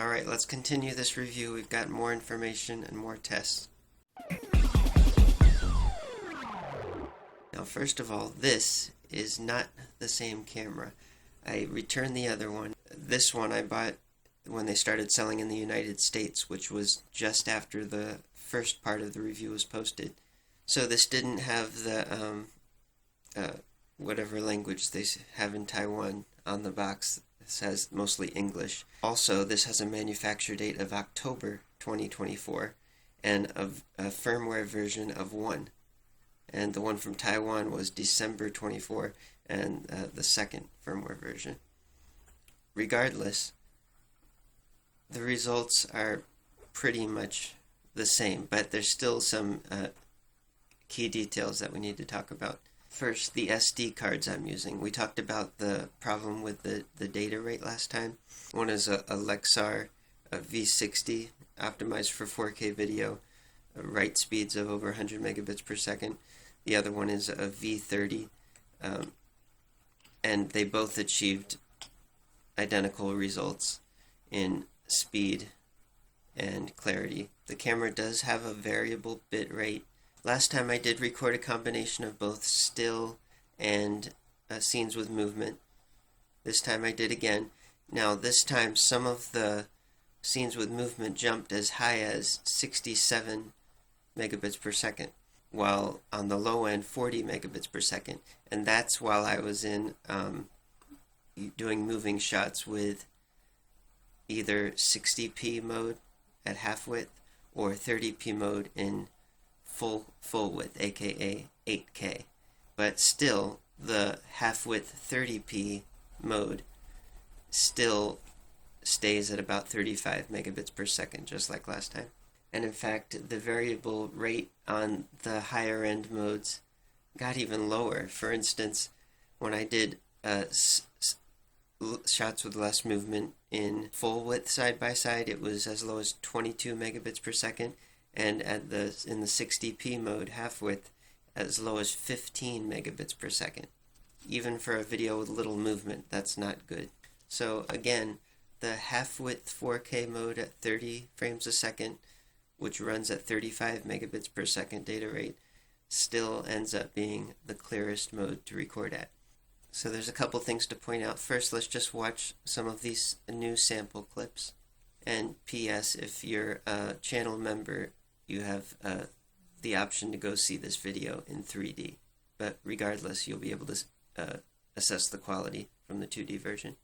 Alright, let's continue this review. We've got more information and more tests. Now, first of all, this is not the same camera. I returned the other one. This one I bought when they started selling in the United States, which was just after the first part of the review was posted. So this didn't have the whatever language they have in Taiwan on the box. This has mostly English. Also, this has a manufacture date of October 2024 and a firmware version of 1. And the one from Taiwan was December 24 and the second firmware version. Regardless, the results are pretty much the same, but there's still some key details that we need to talk about. First, the SD cards I'm using. We talked about the problem with the data rate last time. One is a Lexar V60 optimized for 4K video, write speeds of over 100 megabits per second. The other one is a V30, and they both achieved identical results in speed and clarity. The camera does have a variable bit rate. Last time I did record a combination of both still and scenes with movement. This time I did again. Now this time some of the scenes with movement jumped as high as 67 megabits per second, while on the low end 40 megabits per second. And that's while I was in doing moving shots with either 60p mode at half width or 30p mode in full width, aka 8K. But still, the half width 30p mode still stays at about 35 megabits per second, just like last time. And in fact, the variable rate on the higher end modes got even lower. For instance, when I did shots with less movement in full width side by side, it was as low as 22 megabits per second, and in the 60p mode half width as low as 15 megabits per second. Even for a video with little movement, that's not good. So again, the half width 4K mode at 30 frames a second, which runs at 35 megabits per second data rate, still ends up being the clearest mode to record at. So there's a couple things to point out. First, let's just watch some of these new sample clips. And P.S., if you're a channel member, you have the option to go see this video in 3D. But regardless, you'll be able to assess the quality from the 2D version.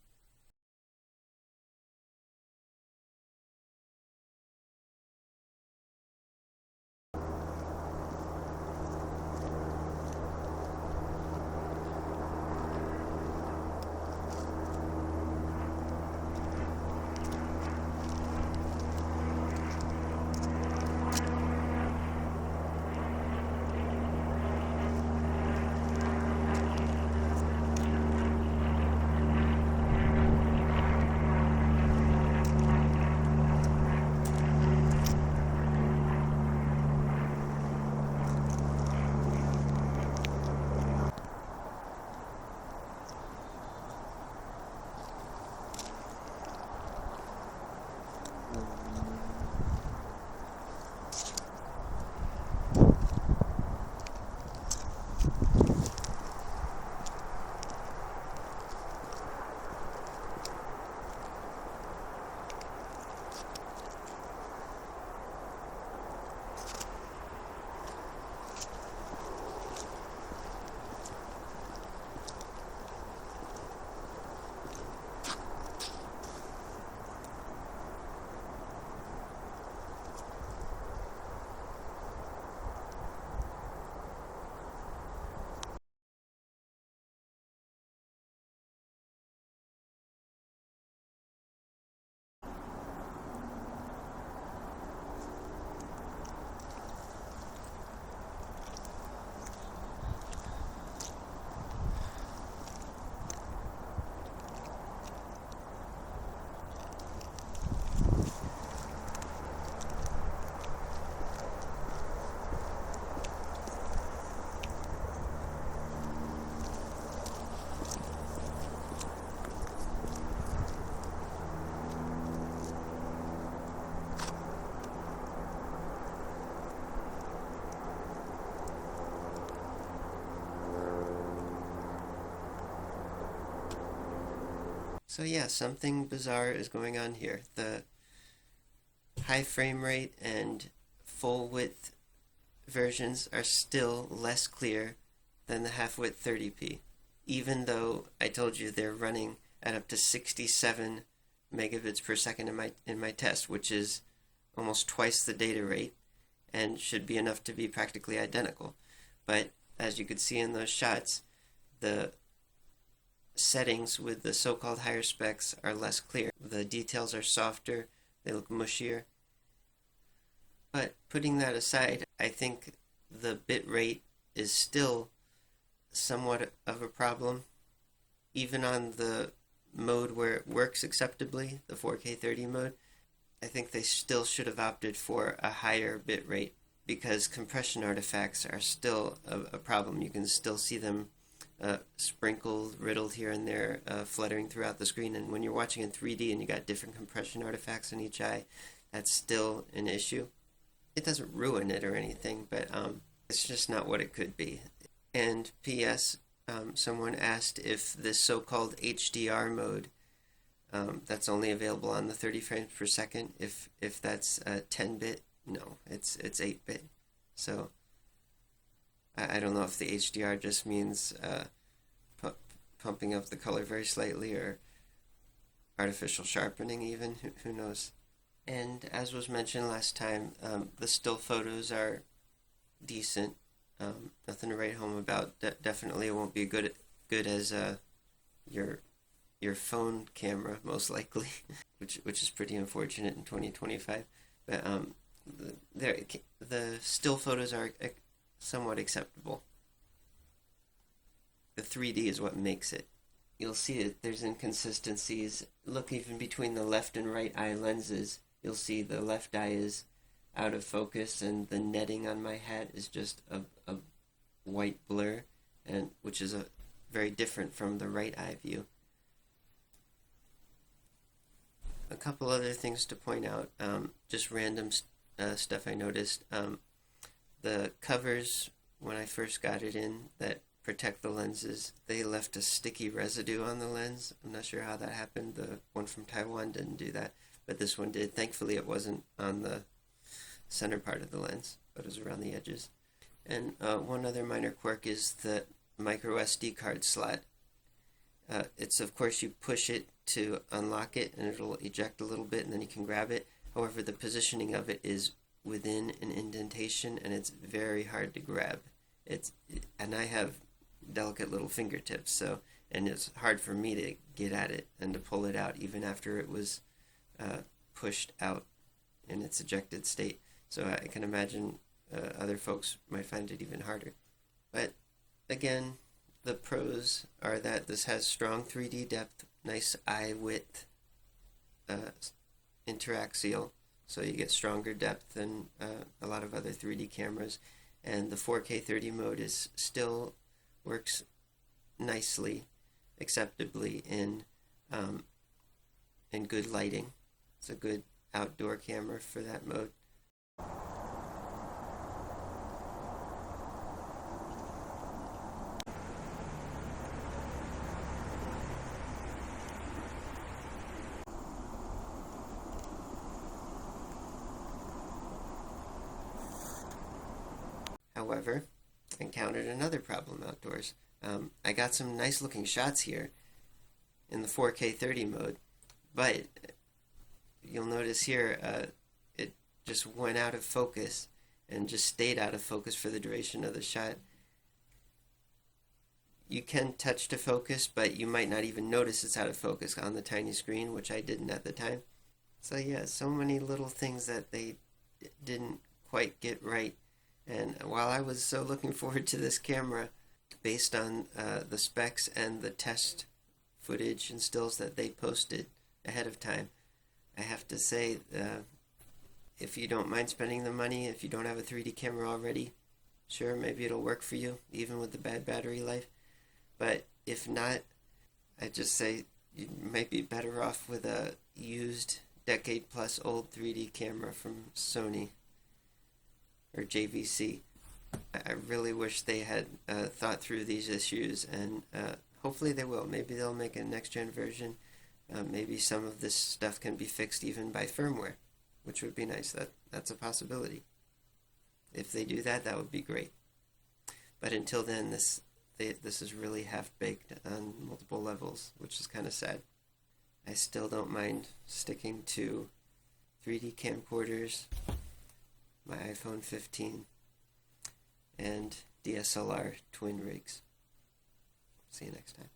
So yeah, something bizarre is going on here. The high frame rate and full width versions are still less clear than the half width 30p, even though I told you they're running at up to 67 megabits per second in my test, which is almost twice the data rate and should be enough to be practically identical. But as you could see in those shots, the settings with the so-called higher specs are less clear. The details are softer, they look mushier. But putting that aside, I think the bit rate is still somewhat of a problem. Even on the mode where it works acceptably, the 4K 30 mode, I think they still should have opted for a higher bit rate because compression artifacts are still a problem. You can still see them sprinkled, riddled here and there, fluttering throughout the screen. And when you're watching in 3D and you got different compression artifacts in each eye, that's still an issue. It doesn't ruin it or anything, but it's just not what it could be. And P.S., someone asked if this so-called HDR mode that's only available on the 30 frames per second, if that's 10-bit. No, it's 8-bit. So I don't know if the HDR just means pumping up the color very slightly or artificial sharpening even, who knows. And as was mentioned last time, the still photos are decent. Nothing to write home about. Definitely it won't be good as your phone camera, most likely, which is pretty unfortunate in 2025. But the still photos are somewhat acceptable. The 3D is what makes it. You'll see that there's inconsistencies. Look even between the left and right eye lenses. You'll see the left eye is out of focus and the netting on my hat is just a white blur, and which is very different from the right eye view. A couple other things to point out, just random stuff I noticed. The covers, when I first got it in, that protect the lenses, they left a sticky residue on the lens. I'm not sure how that happened. The one from Taiwan didn't do that, but this one did. Thankfully it wasn't on the center part of the lens, but it was around the edges. And one other minor quirk is the micro SD card slot. It's, of course, you push it to unlock it and it'll eject a little bit and then you can grab it. However, the positioning of it is within an indentation and it's very hard to grab. And I have delicate little fingertips, and it's hard for me to get at it and to pull it out even after it was pushed out in its ejected state. So I can imagine other folks might find it even harder. But again, the pros are that this has strong 3D depth, nice eye width, interaxial, so you get stronger depth than a lot of other 3D cameras. And the 4K 30 mode still works nicely, acceptably in good lighting. It's a good outdoor camera for that mode. However, I encountered another problem outdoors. I got some nice looking shots here in the 4K 30 mode, but you'll notice here it just went out of focus and just stayed out of focus for the duration of the shot. You can touch to focus, but you might not even notice it's out of focus on the tiny screen, which I didn't at the time. So yeah, so many little things that they didn't quite get right. And while I was so looking forward to this camera, based on the specs and the test footage and stills that they posted ahead of time, I have to say, if you don't mind spending the money, if you don't have a 3D camera already, sure, maybe it'll work for you, even with the bad battery life. But if not, I just say you might be better off with a used, decade-plus old 3D camera from Sony or JVC. I really wish they had thought through these issues, and hopefully they will. Maybe they'll make a next-gen version Maybe some of this stuff can be fixed even by firmware, which would be nice. That's a possibility. If they do that, that would be great. But until then, this is really half-baked on multiple levels, which is kind of sad. I still don't mind sticking to 3D camcorders, my iPhone 15, and DSLR twin rigs. See you next time.